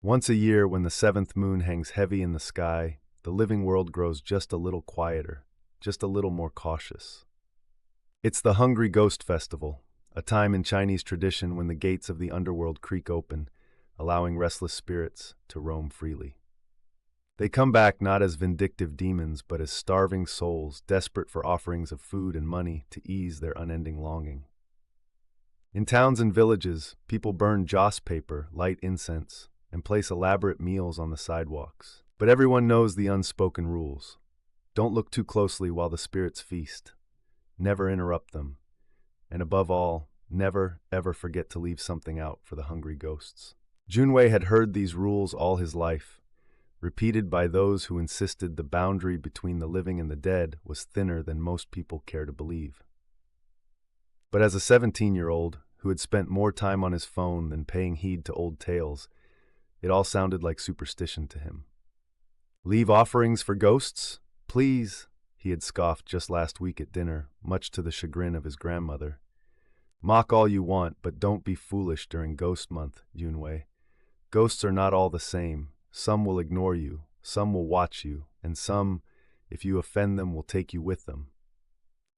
Once a year, when the seventh moon hangs heavy in the sky, the living world grows just a little quieter, just a little more cautious. It's the Hungry Ghost Festival, a time in Chinese tradition when the gates of the underworld creak open, allowing restless spirits to roam freely. They come back not as vindictive demons, but as starving souls desperate for offerings of food and money to ease their unending longing. In towns and villages, people burn joss paper, light incense, and place elaborate meals on the sidewalks. But everyone knows the unspoken rules. Don't look too closely while the spirits feast. Never interrupt them. And above all, never, ever forget to leave something out for the hungry ghosts. Junwei had heard these rules all his life, repeated by those who insisted the boundary between the living and the dead was thinner than most people care to believe. But as a 17-year-old who had spent more time on his phone than paying heed to old tales, it all sounded like superstition to him. Leave offerings for ghosts? Please, he had scoffed just last week at dinner, much to the chagrin of his grandmother. Mock all you want, but don't be foolish during Ghost Month, Junwei. Ghosts are not all the same. Some will ignore you, some will watch you, and some, if you offend them, will take you with them.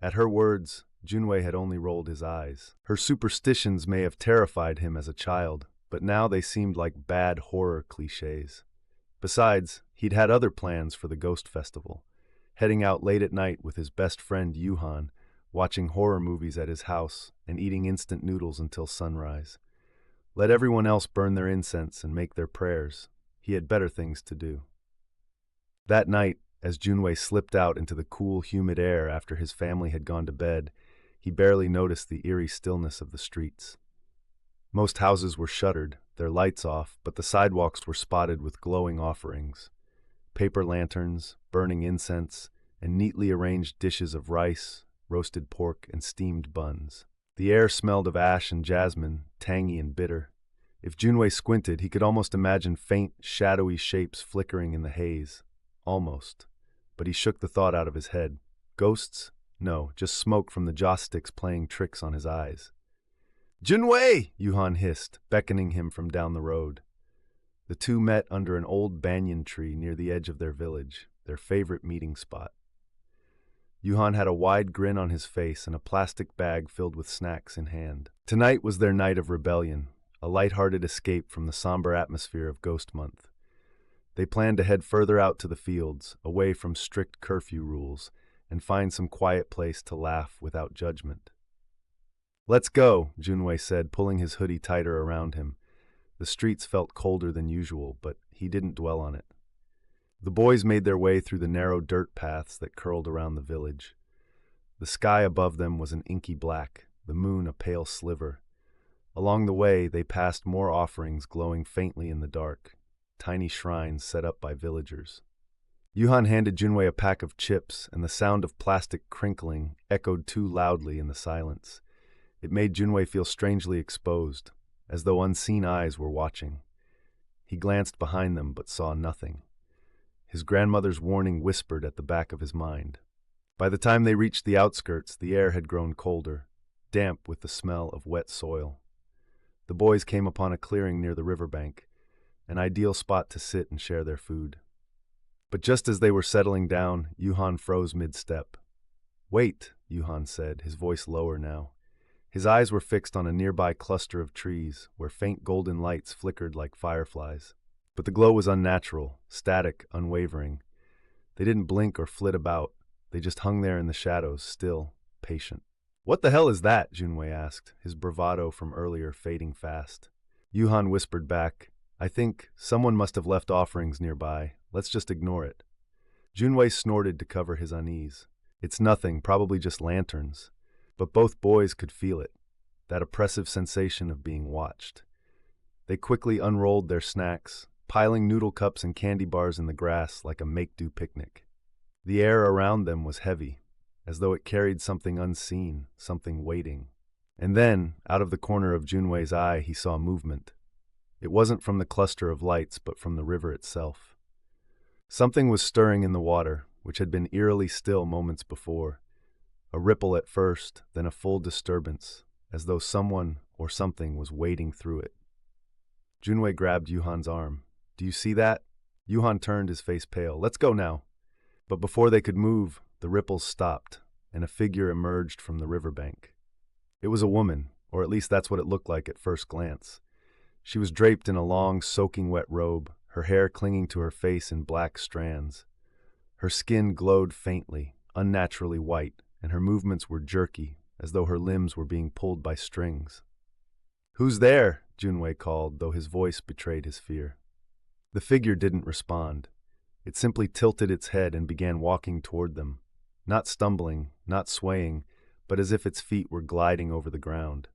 At her words, Junwei had only rolled his eyes. Her superstitions may have terrified him as a child, but now they seemed like bad horror cliches. Besides, he'd had other plans for the Ghost Festival, heading out late at night with his best friend Yuhan, watching horror movies at his house, and eating instant noodles until sunrise. Let everyone else burn their incense and make their prayers. He had better things to do. That night, as Junwei slipped out into the cool, humid air after his family had gone to bed, he barely noticed the eerie stillness of the streets. Most houses were shuttered, their lights off, but the sidewalks were spotted with glowing offerings. Paper lanterns, burning incense, and neatly arranged dishes of rice, roasted pork, and steamed buns. The air smelled of ash and jasmine, tangy and bitter. If Junwei squinted, he could almost imagine faint, shadowy shapes flickering in the haze. Almost. But he shook the thought out of his head. Ghosts? No, just smoke from the joss sticks playing tricks on his eyes. "Junwei!" Yuhan hissed, beckoning him from down the road. The two met under an old banyan tree near the edge of their village, their favorite meeting spot. Yuhan had a wide grin on his face and a plastic bag filled with snacks in hand. Tonight was their night of rebellion, a light-hearted escape from the somber atmosphere of Ghost Month. They planned to head further out to the fields, away from strict curfew rules, and find some quiet place to laugh without judgment. "Let's go," Junwei said, pulling his hoodie tighter around him. The streets felt colder than usual, but he didn't dwell on it. The boys made their way through the narrow dirt paths that curled around the village. The sky above them was an inky black, the moon a pale sliver. Along the way, they passed more offerings glowing faintly in the dark, tiny shrines set up by villagers. Yuhan handed Junwei a pack of chips, and the sound of plastic crinkling echoed too loudly in the silence. It made Junwei feel strangely exposed, as though unseen eyes were watching. He glanced behind them but saw nothing. His grandmother's warning whispered at the back of his mind. By the time they reached the outskirts, the air had grown colder, damp with the smell of wet soil. The boys came upon a clearing near the riverbank, an ideal spot to sit and share their food. But just as they were settling down, Yuhan froze mid-step. "Wait," Yuhan said, his voice lower now. His eyes were fixed on a nearby cluster of trees, where faint golden lights flickered like fireflies. But the glow was unnatural, static, unwavering. They didn't blink or flit about. They just hung there in the shadows, still, patient. "What the hell is that?" Junwei asked, his bravado from earlier fading fast. Yuhan whispered back, "I think someone must have left offerings nearby. Let's just ignore it." Junwei snorted to cover his unease. "It's nothing, probably just lanterns." But both boys could feel it, that oppressive sensation of being watched. They quickly unrolled their snacks, piling noodle cups and candy bars in the grass like a make-do picnic. The air around them was heavy, as though it carried something unseen, something waiting. And then, out of the corner of Junwei's eye, he saw movement. It wasn't from the cluster of lights, but from the river itself. Something was stirring in the water, which had been eerily still moments before. A ripple at first, then a full disturbance, as though someone or something was wading through it. Junwei grabbed Yuhan's arm. Do you see that? Yuhan turned, his face pale. Let's go now. But before they could move, the ripples stopped, and a figure emerged from the riverbank. It was a woman, or at least that's what it looked like at first glance. She was draped in a long, soaking wet robe, her hair clinging to her face in black strands. Her skin glowed faintly, unnaturally white, and her movements were jerky, as though her limbs were being pulled by strings. "Who's there?" Junwei called, though his voice betrayed his fear. The figure didn't respond. It simply tilted its head and began walking toward them, not stumbling, not swaying, but as if its feet were gliding over the ground.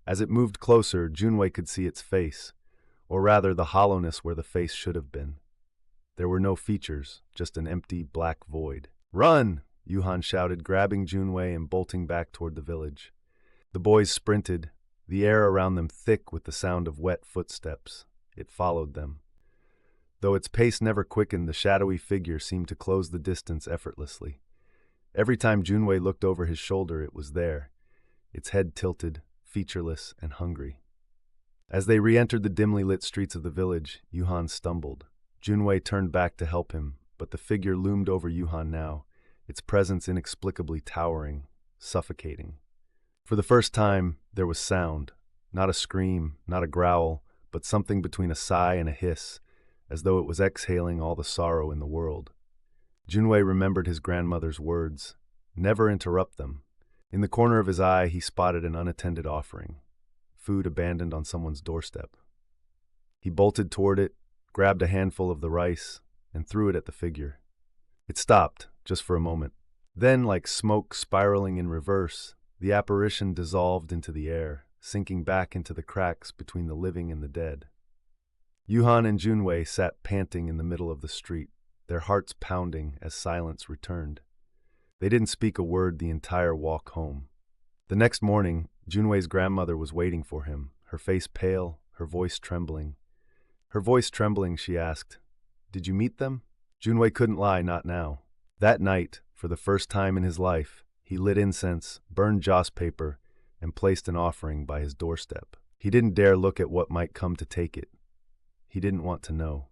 As it moved closer, Junwei could see its face, or rather the hollowness where the face should have been. There were no features, just an empty, black void. "Run!" Yuhan shouted, grabbing Junwei and bolting back toward the village. The boys sprinted, the air around them thick with the sound of wet footsteps. It followed them. Though its pace never quickened, the shadowy figure seemed to close the distance effortlessly. Every time Junwei looked over his shoulder, it was there, its head tilted, featureless and hungry. As they re-entered the dimly lit streets of the village, Yuhan stumbled. Junwei turned back to help him, but the figure loomed over Yuhan now, its presence inexplicably towering, suffocating. For the first time, there was sound, not a scream, not a growl, but something between a sigh and a hiss, as though it was exhaling all the sorrow in the world. Junwei remembered his grandmother's words, "Never interrupt them." In the corner of his eye, he spotted an unattended offering, food abandoned on someone's doorstep. He bolted toward it, grabbed a handful of the rice, and threw it at the figure. It stopped, just for a moment. Then, like smoke spiraling in reverse, the apparition dissolved into the air, sinking back into the cracks between the living and the dead. Yuhan and Junwei sat panting in the middle of the street, their hearts pounding as silence returned. They didn't speak a word the entire walk home. The next morning, Junwei's grandmother was waiting for him, her face pale, her voice trembling. She asked, "Did you meet them?" Junwei couldn't lie, not now. That night, for the first time in his life, he lit incense, burned joss paper, and placed an offering by his doorstep. He didn't dare look at what might come to take it. He didn't want to know.